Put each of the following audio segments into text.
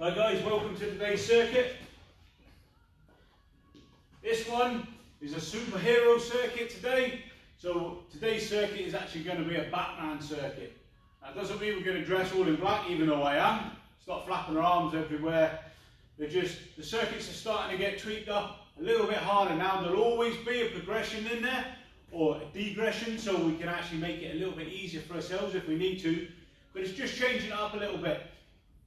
Hi guys, welcome to today's circuit. This one is a superhero circuit today. So today's circuit is actually going to be a Batman circuit. That doesn't mean we're going to dress all in black, even though I am. Start flapping our arms everywhere. The circuits are starting to get tweaked up a little bit harder now. There'll always be a progression in there, or a degression, so we can actually make it a little bit easier for ourselves if we need to. But it's just changing it up a little bit.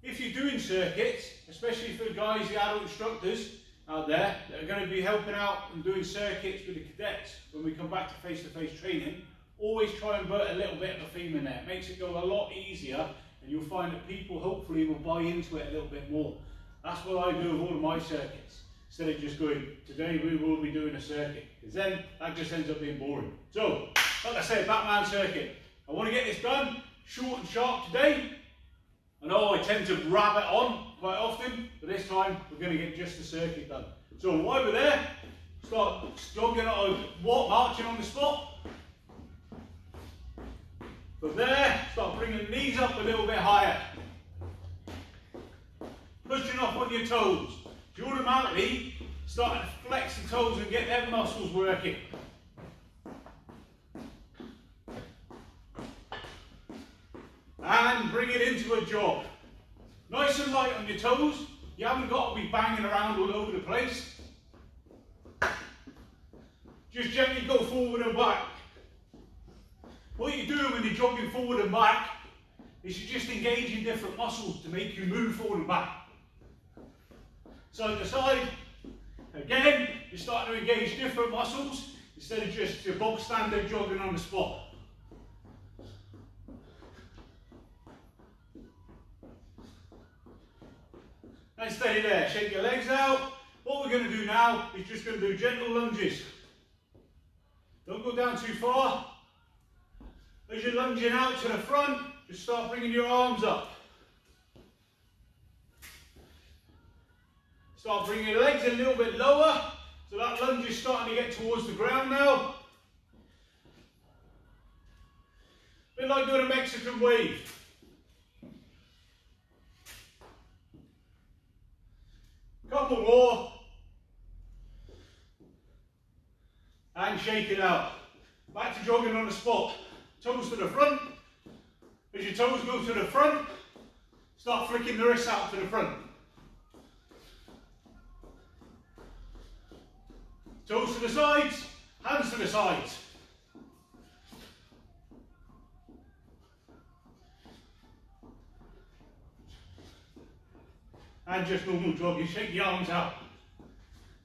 If you're doing circuits, especially for the guys, the adult instructors out there that are going to be helping out and doing circuits with the cadets when we come back to face-to-face training, always try and put a little bit of a theme in there. It makes it go a lot easier, and you'll find that people hopefully will buy into it a little bit more. That's what I do with all of my circuits. Instead of just going, today we will be doing a circuit, because then that just ends up being boring. So, like I said, Batman circuit. I want to get this done short and sharp today. I know I tend to grab it on quite often, but this time we're going to get just the circuit done. So while we're there, start jogging or marching on the spot. From there, start bringing the knees up a little bit higher. Pushing off on your toes. You automatically start to flex the toes and get them muscles working. And bring it into a jog. Nice and light on your toes. You haven't got to be banging around all over the place. Just gently go forward and back. What you're doing when you're jogging forward and back is you're just engaging different muscles to make you move forward and back. Side to side. Again, you're starting to engage different muscles instead of just your bog standard jogging on the spot. And steady there, shake your legs out. What we're going to do now is just going to do gentle lunges. Don't go down too far. As you're lunging out to the front, just start bringing your arms up. Start bringing your legs a little bit lower, so that lunge is starting to get towards the ground now. A bit like doing a Mexican wave. Couple more. And shake it out. Back to jogging on the spot. Toes to the front. As your toes go to the front, start flicking the wrists out to the front. Toes to the sides, hands to the sides. And just normal jogging, shake the arms out.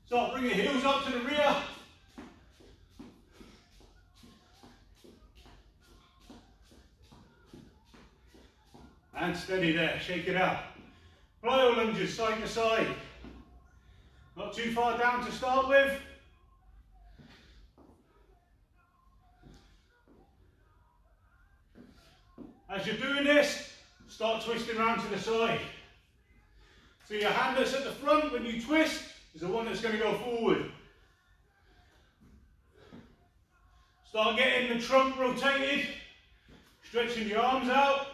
Start bringing your heels up to the rear. And steady there, shake it out. Plyo lunges side to side. Not too far down to start with. As you're doing this, start twisting around to the side. So your hand that's at the front when you twist is the one that's going to go forward. Start getting the trunk rotated, stretching your arms out.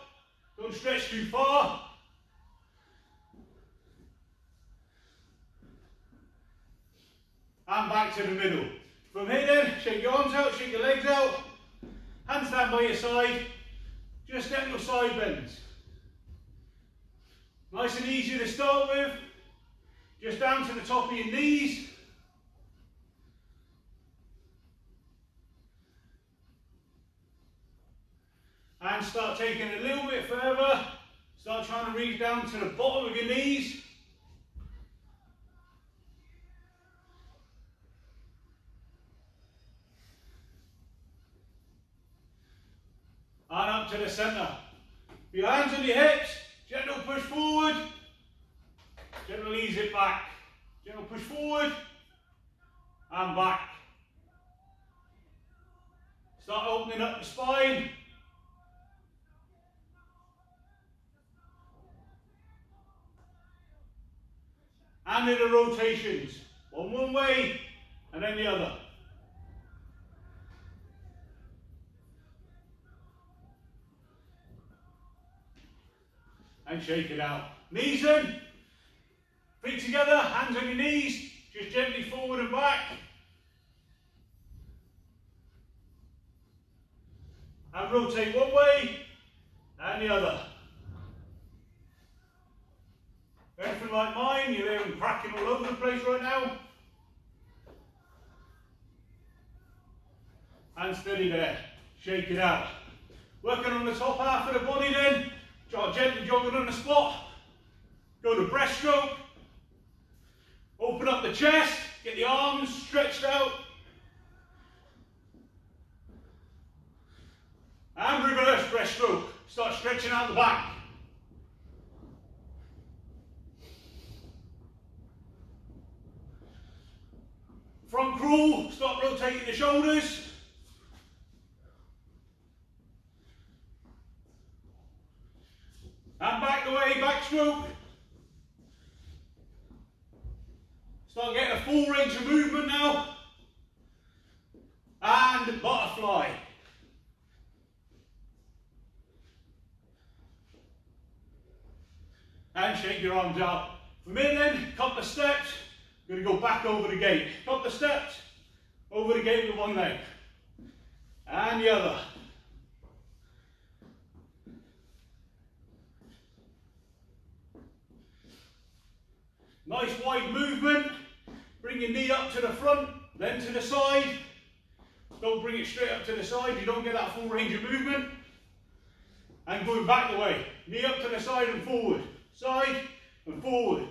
Don't stretch too far. And back to the middle. From here then, shake your arms out, shake your legs out. Hands down by your side. Just get your side bends. Nice and easy to start with. Just down to the top of your knees. And start taking it a little bit further. Start trying to reach down to the bottom of your knees. And up to the centre. Your hands on your hips. Gentle push forward. Gentle ease it back. Gentle push forward. And back. Start opening up the spine. And in the rotations. One way and then the other. And shake it out. Knees in, Feet together, hands on your knees, just gently forward and back. And rotate one way and the other. Anything like mine, you're there and cracking all over the place right now. And steady there, shake it out. Working on the top half of the body then, gently jogging on the squat. Go to breaststroke. Open up the chest, get the arms stretched out. And reverse breaststroke. Start stretching out the back. Front crawl, start rotating the shoulders. And back away, backstroke. Start getting a full range of movement now. And butterfly. And shake your arms out. From here then, couple of steps. Going to go back over the gate. Couple of steps. Over the gate with one leg. And the other. Nice wide movement. Bring your knee up to the front, then to the side. Don't bring it straight up to the side, you don't get that full range of movement. And going back the way. Knee up to the side and forward. Side and forward.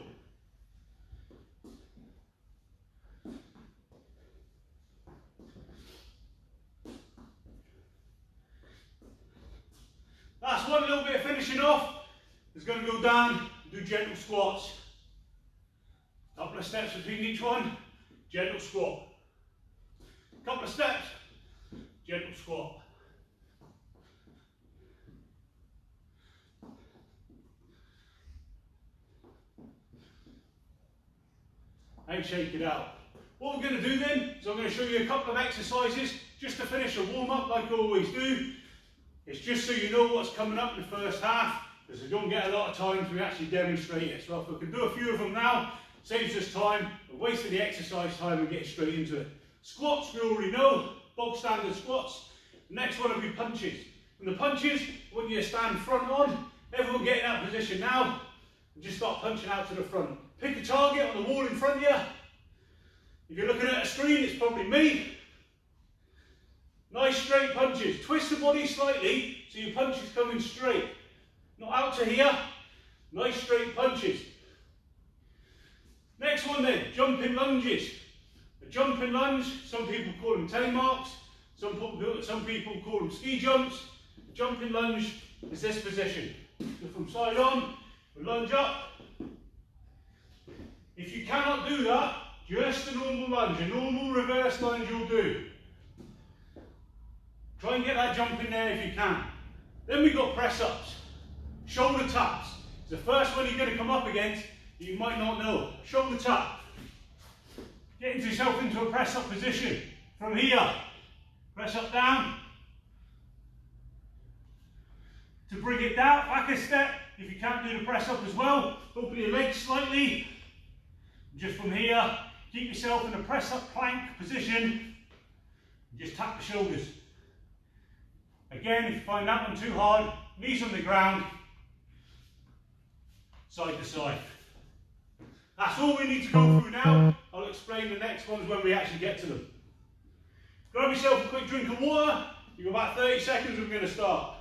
Last one, a little bit of finishing off. It's going to go down and do gentle squats. Couple of steps between each one, gentle squat. Couple of steps, gentle squat. And shake it out. What we're going to do then is I'm going to show you a couple of exercises just to finish a warm up like I always do. It's just so you know what's coming up in the first half, because we don't get a lot of time to actually demonstrate it. So if we can do a few of them now, saves us time, we're wasting the exercise time and getting straight into it. Squats, we already know, bog standard squats. The next one will be punches. And the punches, when you stand front on, everyone get in that position now, and just start punching out to the front. Pick a target on the wall in front of you. If you're looking at a screen, it's probably me. Nice straight punches. Twist the body slightly, so your punch is coming straight. Not out to here. Nice straight punches. Next one then, jumping lunges. A jumping lunge, some people call them telemarks, some people call them ski jumps. A jumping lunge is this position. So from side on, we lunge up. If you cannot do that, just a normal lunge, a normal reverse lunge you'll do. Try and get that jump in there if you can. Then we've got press ups. Shoulder taps. It's the first one you're going to come up against. You might not know. Shoulder tap. Getting yourself into a press up position. From here, press up down. To bring it down, back a step. If you can't do the press up as well, open your legs slightly. Just from here, keep yourself in a press up plank position. Just tap the shoulders. Again, if you find that one too hard, knees on the ground, side to side. That's all we need to go through now. I'll explain the next ones when we actually get to them. Grab yourself a quick drink of water. You've got about 30 seconds, we're going to start.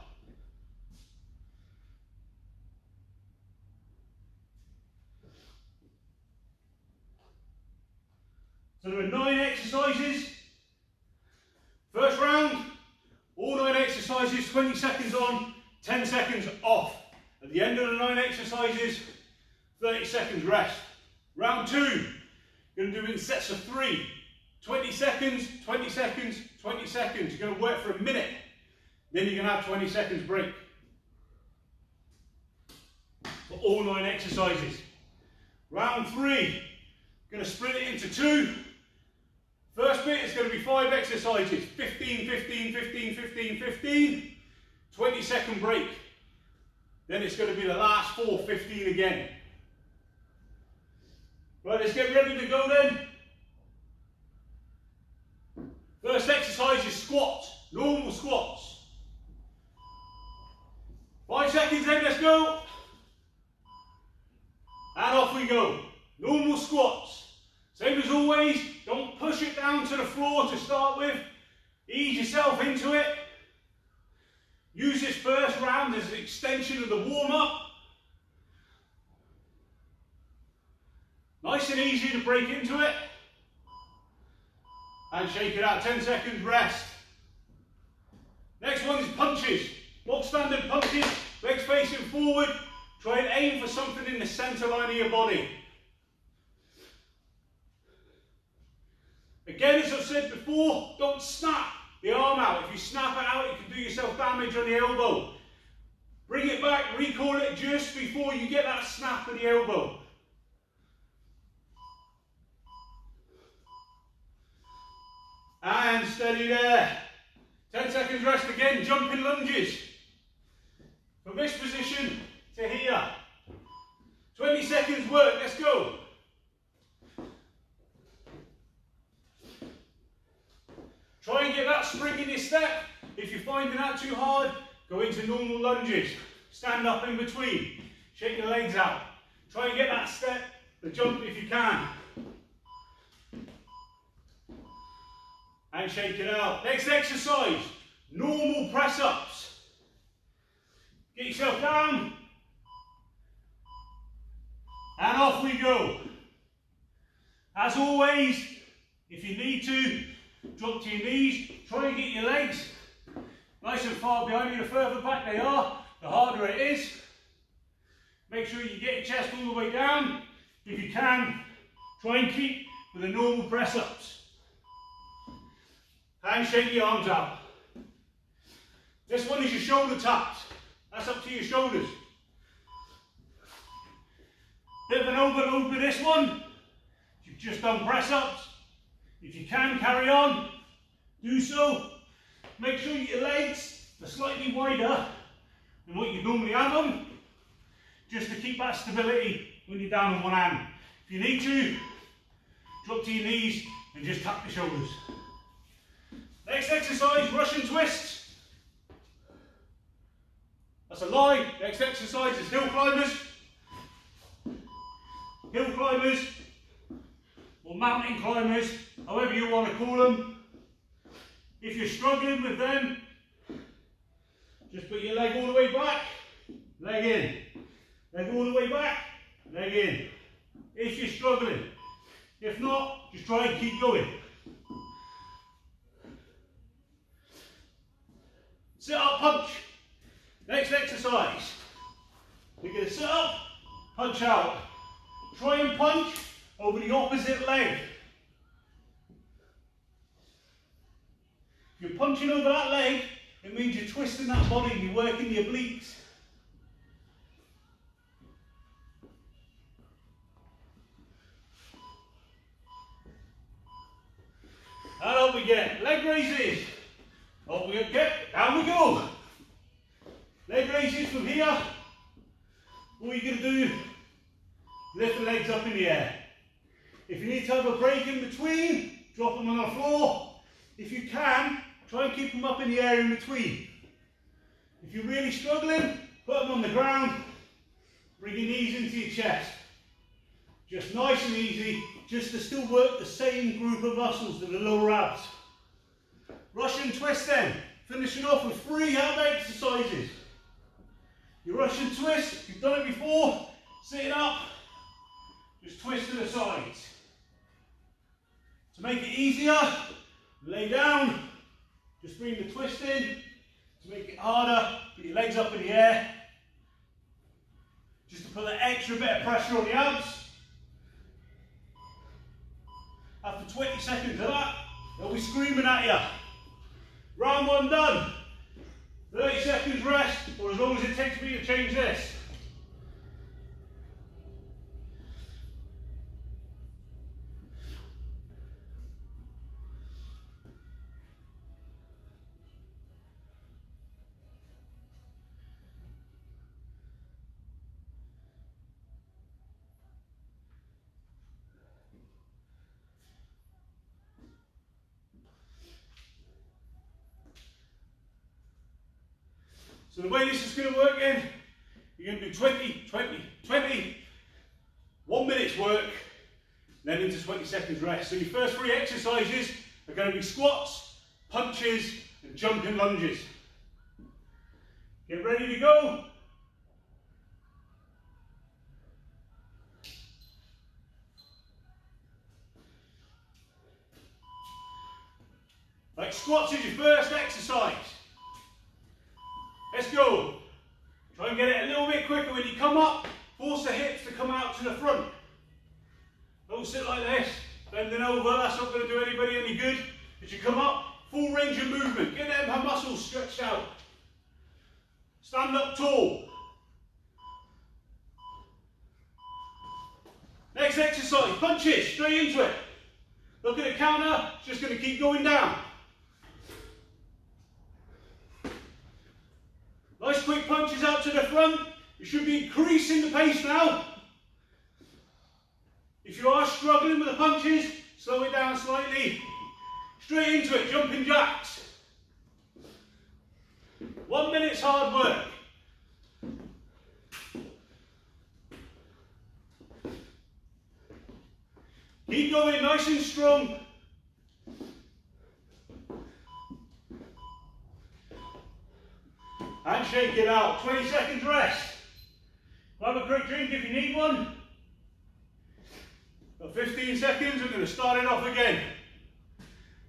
So there are 9 exercises. First round, all 9 exercises, 20 seconds on, 10 seconds off. At the end of the 9 exercises, 30 seconds rest. Round 2, you're going to do it in sets of 3. 20 seconds, 20 seconds, 20 seconds. You're going to work for a minute. Then you're going to have 20 seconds break. For all 9 exercises. Round 3, going to split it into 2. First bit is going to be 5 exercises. 15, 15, 15, 15, 15. 20-second break. Then it's going to be the last 4, 15 again. Right, let's get ready to go then. First exercise is squats, normal squats. 5 seconds then, let's go. And off we go. Normal squats. Same as always, don't push it down to the floor to start with. Ease yourself into it. Use this first round as an extension of the warm-up. Nice and easy to break into it. And shake it out, 10 seconds rest. Next one is punches. Block standard punches, legs facing forward. Try and aim for something in the centre line of your body. Again, as I've said before, don't snap the arm out. If you snap it out, you can do yourself damage on the elbow. Bring it back, recall it just before you get that snap of the elbow. And steady there. 10 seconds rest again, jumping lunges. From this position to here. 20 seconds work, let's go. Try and get that spring in your step. If you're finding that too hard, go into normal lunges. Stand up in between. Shake your legs out. Try and get that step, the jump if you can. And shake it out. Next exercise, normal press-ups. Get yourself down. And off we go. As always, if you need to, drop to your knees. Try and get your legs nice and far behind you. The further back they are, the harder it is. Make sure you get your chest all the way down. If you can, try and keep with the normal press-ups. And shake your arms out. This one is your shoulder taps. That's up to your shoulders. Bit of an overload with this one. You've just done press-ups. If you can carry on, do so. Make sure your legs are slightly wider than what you normally have them, just to keep that stability when you're down on one hand. If you need to, drop to your knees and just tap the shoulders. Next exercise, Russian twists. That's a lie. Next exercise is hill climbers. Hill climbers, or mountain climbers, however you want to call them. If you're struggling with them, just put your leg all the way back, leg in. Leg all the way back, leg in. If you're struggling. If not, just try and keep going. Sit up punch. Next exercise. You're going to sit up, punch out. Try and punch over the opposite leg. If you're punching over that leg, it means you're twisting that body and you're working your obliques. And up we get. Leg raises. Up we get. Down we go. Leg raises from here. All you're going to do, lift the legs up in the air. If you need to have a break in between, drop them on the floor. If you can, try and keep them up in the air in between. If you're really struggling, put them on the ground. Bring your knees into your chest. Just nice and easy, just to still work the same group of muscles that the lower abs. Russian twist then, finishing off with 3 ab exercises. Your Russian twist, if you've done it before, sitting up, just twist to the sides. To make it easier, lay down, just bring the twist in. To make it harder, put your legs up in the air, just to put that extra bit of pressure on the abs. After 20 seconds of that, they'll be screaming at you. Round 1 done. 30 seconds rest, or as long as it takes me to change this. So the way this is going to work then, you're going to do 20, 20, 20, 1 minute's work, then into 20 seconds rest. So your first 3 exercises are going to be squats, punches, and jumping lunges. Get ready to go. Like squats is your first exercise. Let's go. Try and get it a little bit quicker when you come up. Force the hips to come out to the front. Don't sit like this, bending over. That's not going to do anybody any good. As you come up, full range of movement. Get them muscles stretched out. Stand up tall. Next exercise, punches, straight into it. Look at the counter, it's just going to keep going down. Nice quick punches out to the front. You should be increasing the pace now. If you are struggling with the punches, slow it down slightly. Straight into it, jumping jacks. 1 minute's hard work. Keep going nice and strong. And shake it out. 20 seconds rest. Have a quick drink if you need one. Got 15 seconds, we're going to start it off again.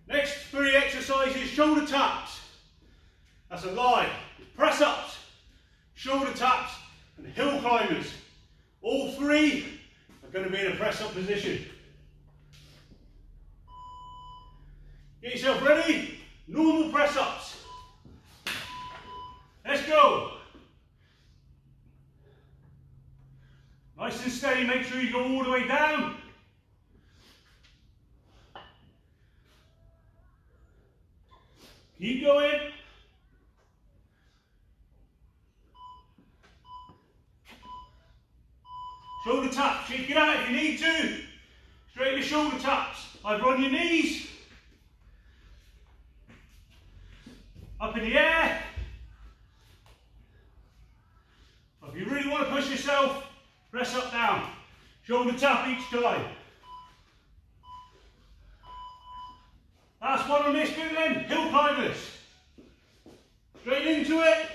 Next 3 exercises, shoulder taps. That's a lie. Press ups, shoulder taps, and hill climbers. All 3 are going to be in a press up position. Get yourself ready. Normal press ups. Let's go. Nice and steady, make sure you go all the way down. Keep going. Shoulder taps, shake it out if you need to. Straighten the shoulder taps, either on your knees, up in the air. If you really want to push yourself, press up down. Shoulder tap each time. Last one on this bit then, hill climbers. Straight into it.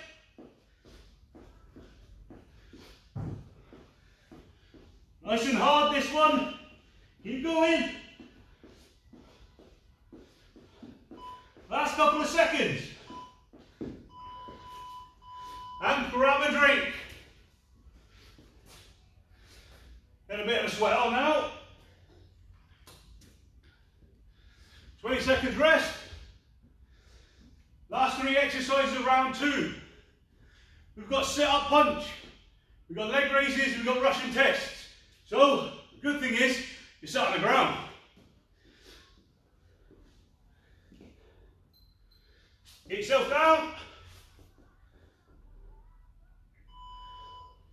Nice and hard this one. Keep going. Last couple of seconds. And grab a drink. Get a bit of a sweat on now. 20 seconds rest. Last 3 exercises of round 2. We've got sit-up punch. We've got leg raises, we've got Russian tests. So, the good thing is, you're sat on the ground. Get yourself down.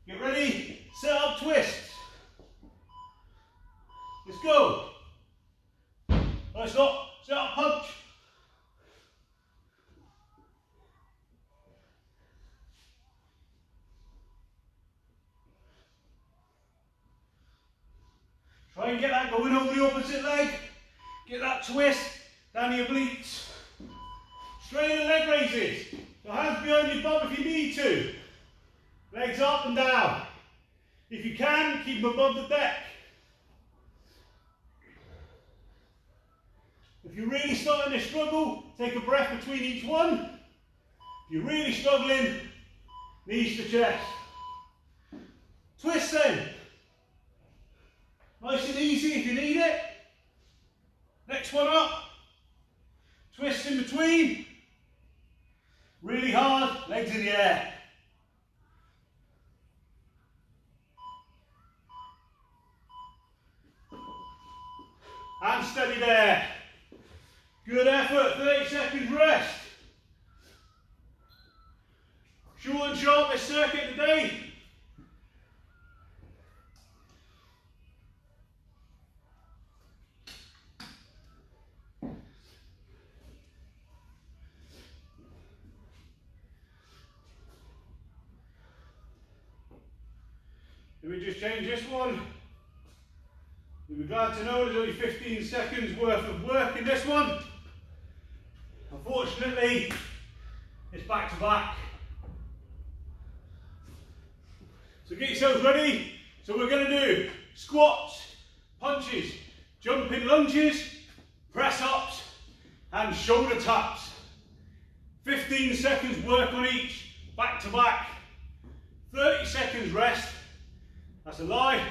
Get ready, sit-up twists. Let's go. Nice up, sit-up punch. Try and get that going over the opposite leg. Get that twist down your obliques. Straighten the leg raises. So hands behind your bum if you need to. Legs up and down. If you can, keep them above the deck. If you're really starting to struggle, take a breath between each one. If you're really struggling, knees to chest. Twist then. Nice and easy if you need it. Next one up. Twist in between. Really hard, legs in the air. And steady there. Good effort, 30 seconds rest. Short and sharp this circuit today. Let me just change this one. You'll be glad to know there's only 15 seconds worth of work in this one. Unfortunately, it's back to back. So get yourselves ready. So we're going to do squats, punches, jumping lunges, press ups and shoulder taps. 15 seconds work on each, back to back. 30 seconds rest. That's a lie.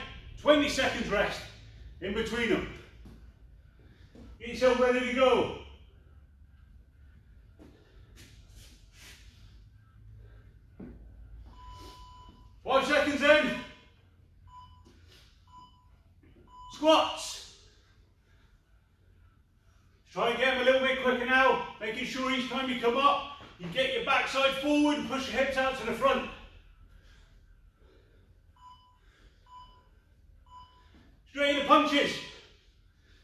20 seconds rest in between them. Get yourself ready to go. Five seconds in. Squats. Try and get them a little bit quicker now, making sure each time you come up, you get your backside forward and push your hips out to the front. Straight into punches.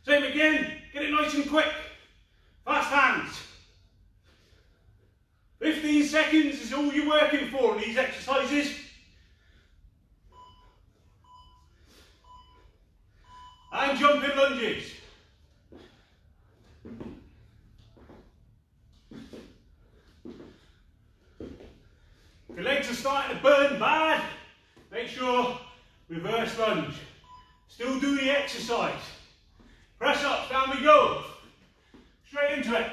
Same again, get it nice and quick. Fast hands. 15 seconds is all you're working for in these exercises. And jumping lunges. If your legs are starting to burn bad, make sure reverse lunge. Still do the exercise. Press ups, down we go. Straight into it.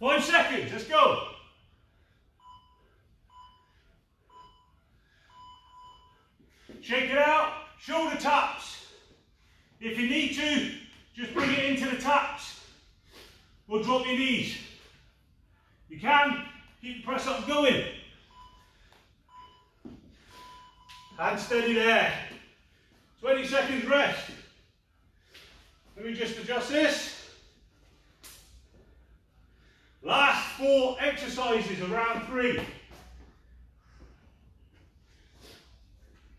5 seconds, let's go. Shake it out, shoulder taps. If you need to, just bring it into the taps. Or drop your knees. You can, keep the press ups going. Hand steady there. 20 seconds rest. Let me just adjust this. Last 4 exercises of round 3.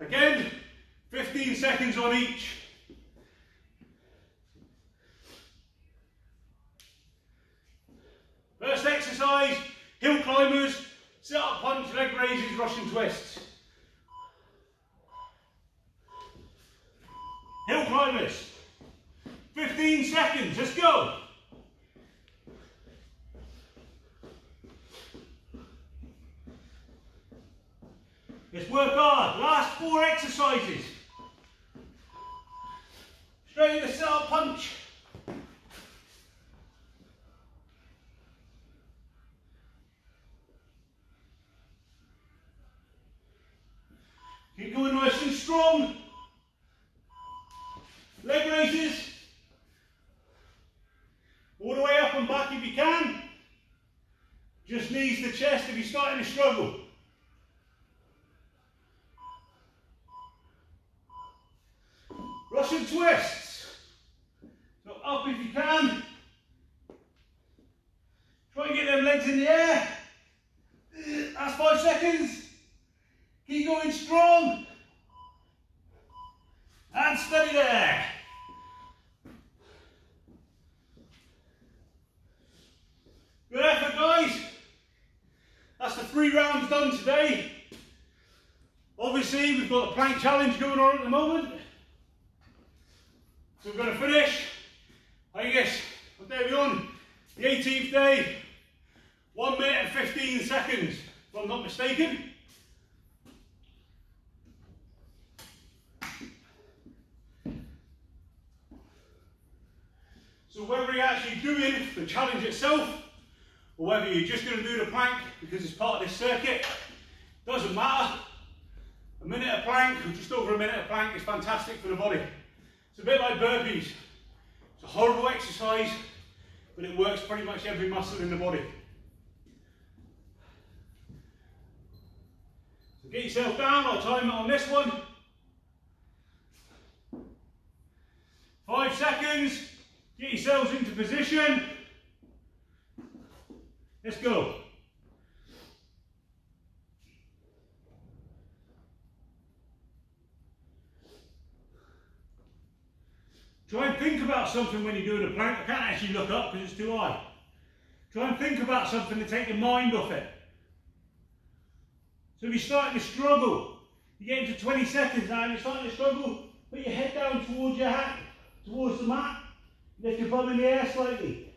Again, 15 seconds on each. First exercise, hill climbers, sit up punch, leg raises, Russian twists. Hill climbers. 15 seconds, let's go. Let's work hard. Last 4 exercises. Straight into sit-up punch. Keep going nice and strong. Leg raises. All the way up and back if you can. Just knees to chest if you're starting to struggle. Russian twists. So up if you can. Try and get them legs in the air. That's 5 seconds. Keep going strong. And steady there. Good effort, guys. That's the 3 rounds done today. Obviously, we've got a plank challenge going on at the moment. So we're going to finish, I guess, what day are we on? The 18th day, 1 minute and 15 seconds, if I'm not mistaken. So whether you're actually doing the challenge itself, or whether you're just going to do the plank because it's part of this circuit, doesn't matter. A minute of plank, or just over a minute of plank, is fantastic for the body. It's a bit like burpees. It's a horrible exercise, but it works pretty much every muscle in the body. So get yourself down, I'll time it on this one. 5 seconds, get yourselves into position. Let's go. Try and think about something when you're doing a plank. I can't actually look up because it's too high. Try and think about something to take your mind off it. So if you're starting to struggle, you get into 20 seconds now and you're starting to struggle, put your head down towards your hat, towards the mat, lift your bum in the air slightly.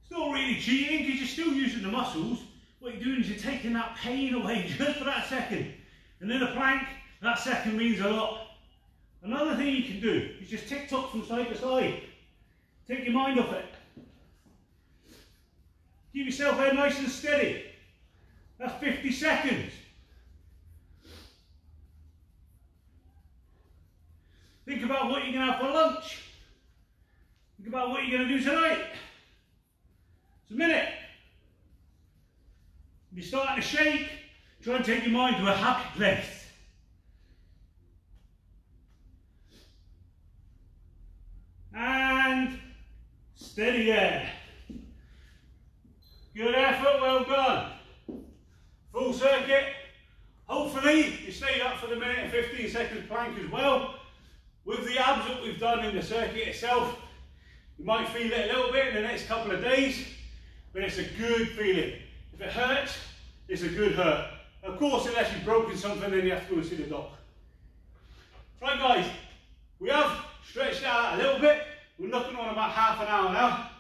It's not really cheating because you're still using the muscles. What you're doing is you're taking that pain away just for that second. And in a plank, that second means a lot. Another thing you can do is just tick-tock from side to side. Take your mind off it. Keep yourself there nice and steady. That's 50 seconds. Think about what you're going to have for lunch. Think about what you're going to do tonight. It's a minute. If you're starting to shake, try and take your mind to a happy place. And steady there. Good effort, well done. Full circuit. Hopefully you stayed up for the minute and 15 seconds plank as well. With the abs that we've done in the circuit itself, you might feel it a little bit in the next couple of days, but it's a good feeling. If it hurts, it's a good hurt. Of course, unless you've broken something, then you have to go and see the doc. Right guys, we have stretched out a little bit. We're looking on about half an hour now.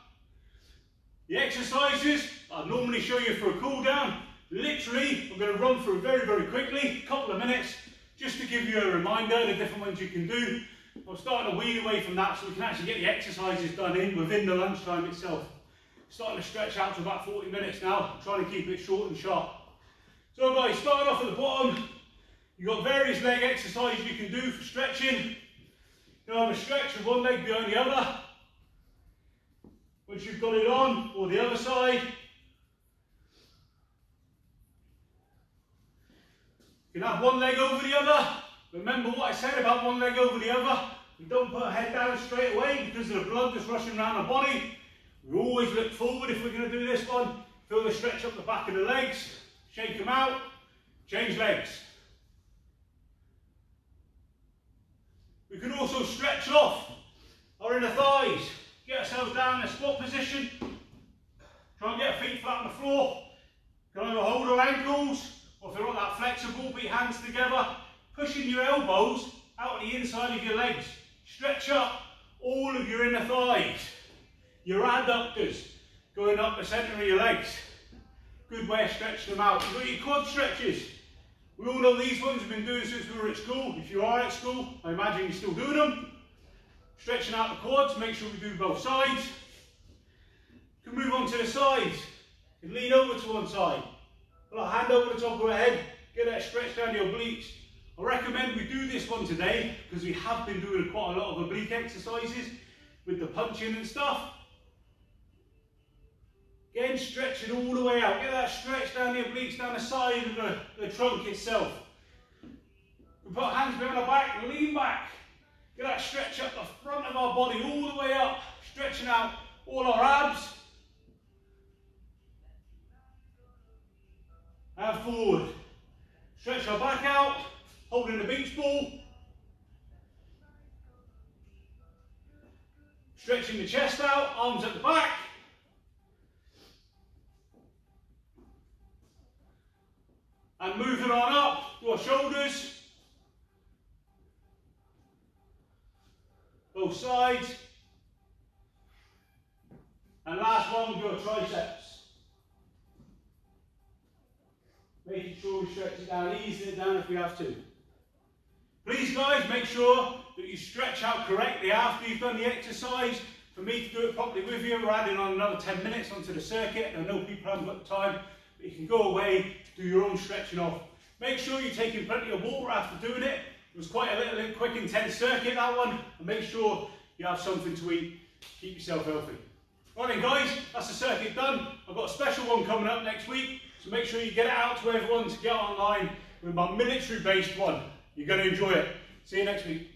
The exercises I normally show you for a cool down. Literally, I'm going to run through very, very quickly, a couple of minutes, just to give you a reminder, the different ones you can do. I'm starting to wean away from that so we can actually get the exercises done in within the lunchtime itself. Starting to stretch out to about 40 minutes now. I'm trying to keep it short and sharp. So guys, starting off at the bottom, you've got various leg exercises you can do for stretching. You have a stretch with one leg behind the other. Once you've got it on, or the other side. You can have one leg over the other. Remember what I said about one leg over the other. We don't put our head down straight away because of the blood that's rushing around our body. We always look forward if we're going to do this one. Feel the stretch up the back of the legs. Shake them out. Change legs. We can also stretch off our inner thighs. Get ourselves down in a squat position. Try and get our feet flat on the floor. Can either hold our ankles, or if they're not that flexible, put your hands together. Pushing your elbows out the inside of your legs. Stretch up all of your inner thighs. Your adductors going up the centre of your legs. Good way of stretching them out. You've got your quad stretches. We all know these ones we've been doing since we were at school. If you are at school, I imagine you're still doing them. Stretching out the quads, make sure we do both sides. You can move on to the sides. You can lean over to one side. Put a hand over the top of our head. Get that stretch down your obliques. I recommend we do this one today because we have been doing quite a lot of oblique exercises with the punching and stuff. Again, stretching all the way out. Get that stretch down the obliques, down the side of the trunk itself. We put our hands behind our back, lean back. Get that stretch up the front of our body, all the way up. Stretching out all our abs. And forward. Stretch our back out, holding the beach ball. Stretching the chest out, arms at the back. And moving on up to our shoulders. Both sides. And last one, we'll do our triceps. Making sure we stretch it down, easing it down if we have to. Please guys, make sure that you stretch out correctly after you've done the exercise. For me to do it properly with you, we're adding on another 10 minutes onto the circuit. I know people haven't got the time, but you can go away, do your own stretching off. Make sure you're taking plenty of water after doing it. It was quite a little quick, intense circuit, that one. And make sure you have something to eat. Keep yourself healthy. Right then guys, that's the circuit done. I've got a special one coming up next week. So make sure you get it out to everyone to get online with my military-based one. You're going to enjoy it. See you next week.